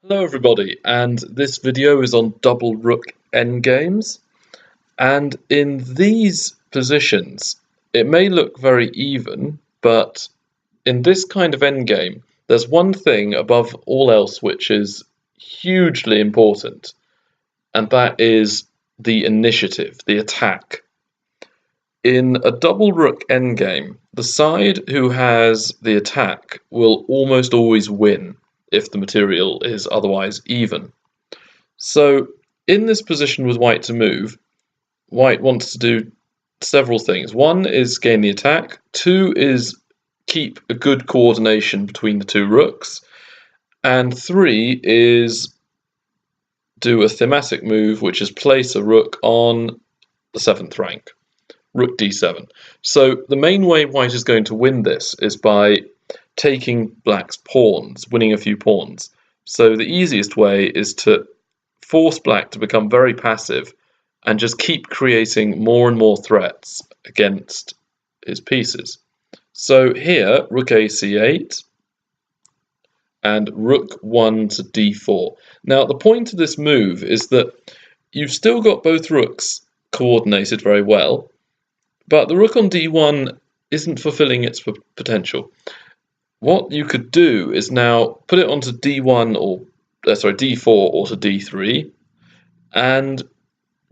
Hello everybody, and this video is on double rook endgames. And in these positions, it may look very even, but in this kind of endgame, there's one thing above all else which is hugely important, and that is the initiative, the attack. In a double rook endgame, the side who has the attack will almost always win if the material is otherwise even. So in this position with white to move, white wants to do several things. One is gain the attack, two is keep a good coordination between the two rooks, and three is do a thematic move, which is place a rook on the 7th rank, rook d7. So the main way white is going to win this is by taking black's pawns, winning a few pawns. So the easiest way is to force black to become very passive and just keep creating more and more threats against his pieces. So here, rook a c8 and rook 1 to d4. Now the point of this move is that you've still got both rooks coordinated very well, but the rook on d1 isn't fulfilling its potential. What you could do is now put it onto d1 or d4 or to d3, and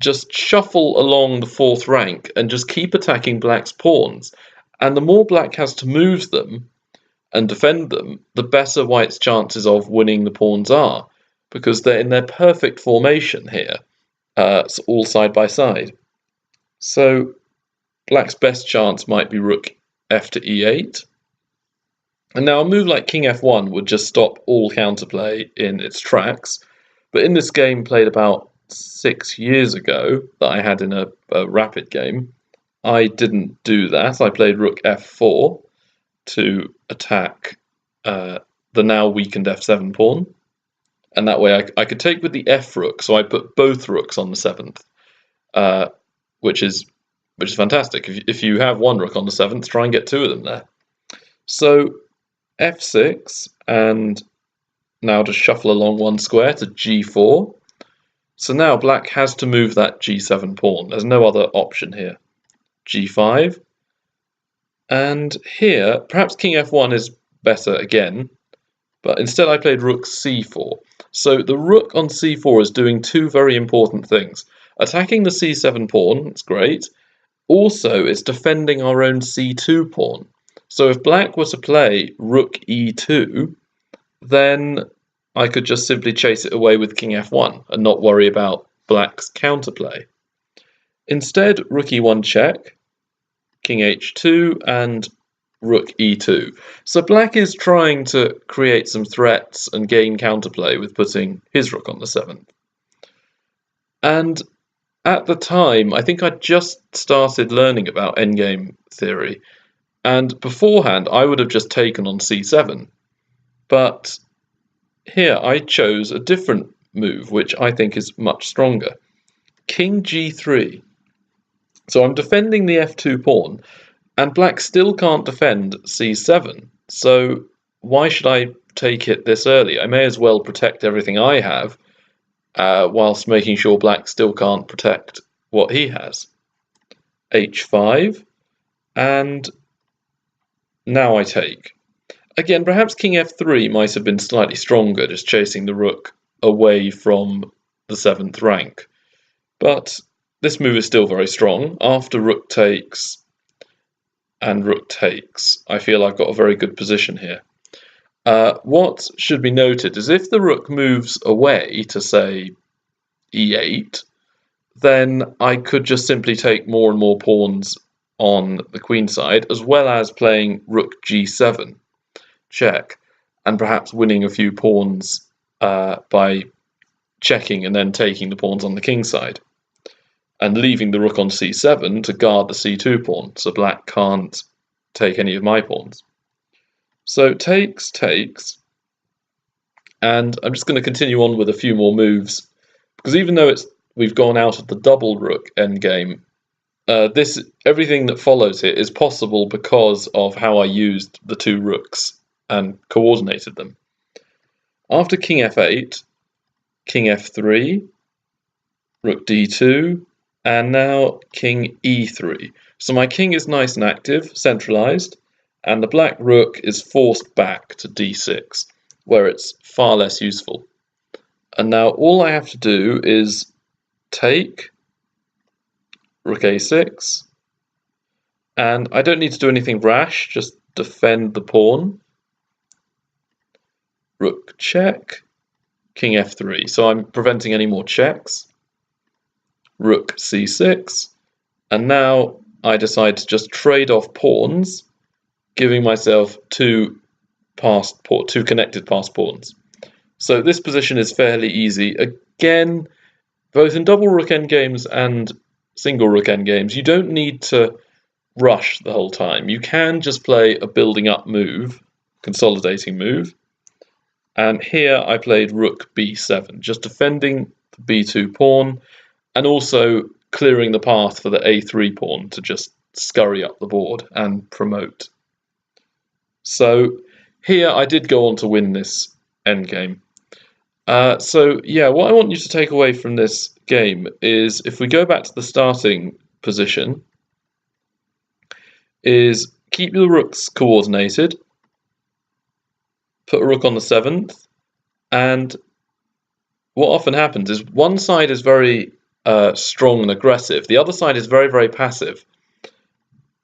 just shuffle along the 4th rank and just keep attacking black's pawns. And the more black has to move them and defend them, the better white's chances of winning the pawns are, because they're in their perfect formation here, all side by side. So black's best chance might be rook f to e8. And now a move like king f1 would just stop all counterplay in its tracks. But in this game played about 6 years ago that I had in a rapid game, I didn't do that. I played rook f4 to attack the now weakened f7 pawn. And that way I could take with the f rook, so I put both rooks on the 7th, which is fantastic. If you have one rook on the 7th, try and get two of them there. So f6, and now just shuffle along one square to g4. So now black has to move that g7 pawn. There's no other option here. g5. And here, perhaps king f1 is better again, but instead I played rook c4. So the rook on c4 is doing two very important things. Attacking the c7 pawn, it's great. Also, it's defending our own c2 pawn. So if black were to play rook e2, then I could just simply chase it away with king f1 and not worry about black's counterplay. Instead, rook e1 check, king h2, and rook e2. So black is trying to create some threats and gain counterplay with putting his rook on the 7th. And at the time, I think I'd just started learning about endgame theory, and beforehand I would have just taken on c7. But here I chose a different move, which I think is much stronger. King g3. So I'm defending the f2 pawn, and black still can't defend c7. So why should I take it this early? I may as well protect everything I have, whilst making sure black still can't protect what he has. h5, and now I take. Again, perhaps king f3 might have been slightly stronger, just chasing the rook away from the 7th rank. But this move is still very strong. After rook takes and rook takes, I feel I've got a very good position here. What should be noted is if the rook moves away to, say, e8, then I could just simply take more and more pawns on the queen side, as well as playing rook g7 check, and perhaps winning a few pawns by checking and then taking the pawns on the king side, and leaving the rook on c7 to guard the c2 pawn, so black can't take any of my pawns. So takes, and I'm just going to continue on with a few more moves, because even though we've gone out of the double rook endgame, everything that follows here is possible because of how I used the two rooks and coordinated them. After king f8, king f3, rook d2, and now king e3. So my king is nice and active, centralized, and the black rook is forced back to d6, where it's far less useful. And now all I have to do is take rook a6, and I don't need to do anything rash, just defend the pawn. Rook check, king f3, so I'm preventing any more checks. Rook c6, and now I decide to just trade off pawns, giving myself two connected passed pawns. So this position is fairly easy. Again, both in double rook endgames and single rook endgames, you don't need to rush the whole time. You can just play a building up move, consolidating move. And here I played rook b7, just defending the b2 pawn, and also clearing the path for the a3 pawn to just scurry up the board and promote. So here I did go on to win this endgame. So yeah, what I want you to take away from this game is, if we go back to the starting position, is keep your rooks coordinated, put a rook on the 7th, and what often happens is one side is very strong and aggressive, the other side is very, very passive.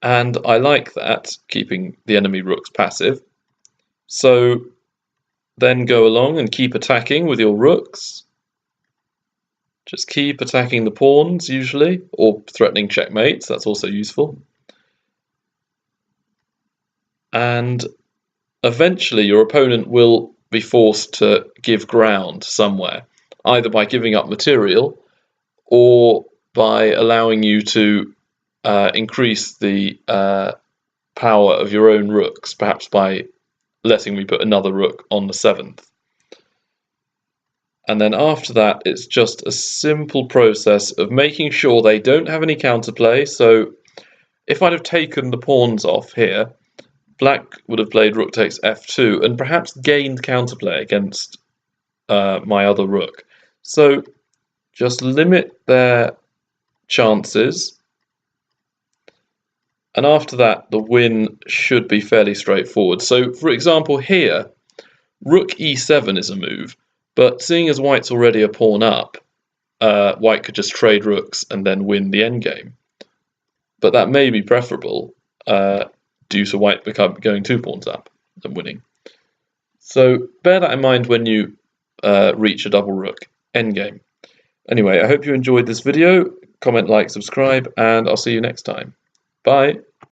And I like that, keeping the enemy rooks passive. So then go along and keep attacking with your rooks. Just keep attacking the pawns, usually, or threatening checkmates, that's also useful. And eventually your opponent will be forced to give ground somewhere, either by giving up material or by allowing you to increase the power of your own rooks, perhaps by letting me put another rook on the 7th. And then after that, it's just a simple process of making sure they don't have any counterplay. So if I'd have taken the pawns off here, black would have played rook takes f2 and perhaps gained counterplay against my other rook. So just limit their chances. And after that, the win should be fairly straightforward. So, for example, here, rook e7 is a move, but seeing as white's already a pawn up, white could just trade rooks and then win the endgame. But that may be preferable due to white going 2 pawns up and winning. So bear that in mind when you reach a double rook endgame. Anyway, I hope you enjoyed this video. Comment, like, subscribe, and I'll see you next time. Bye.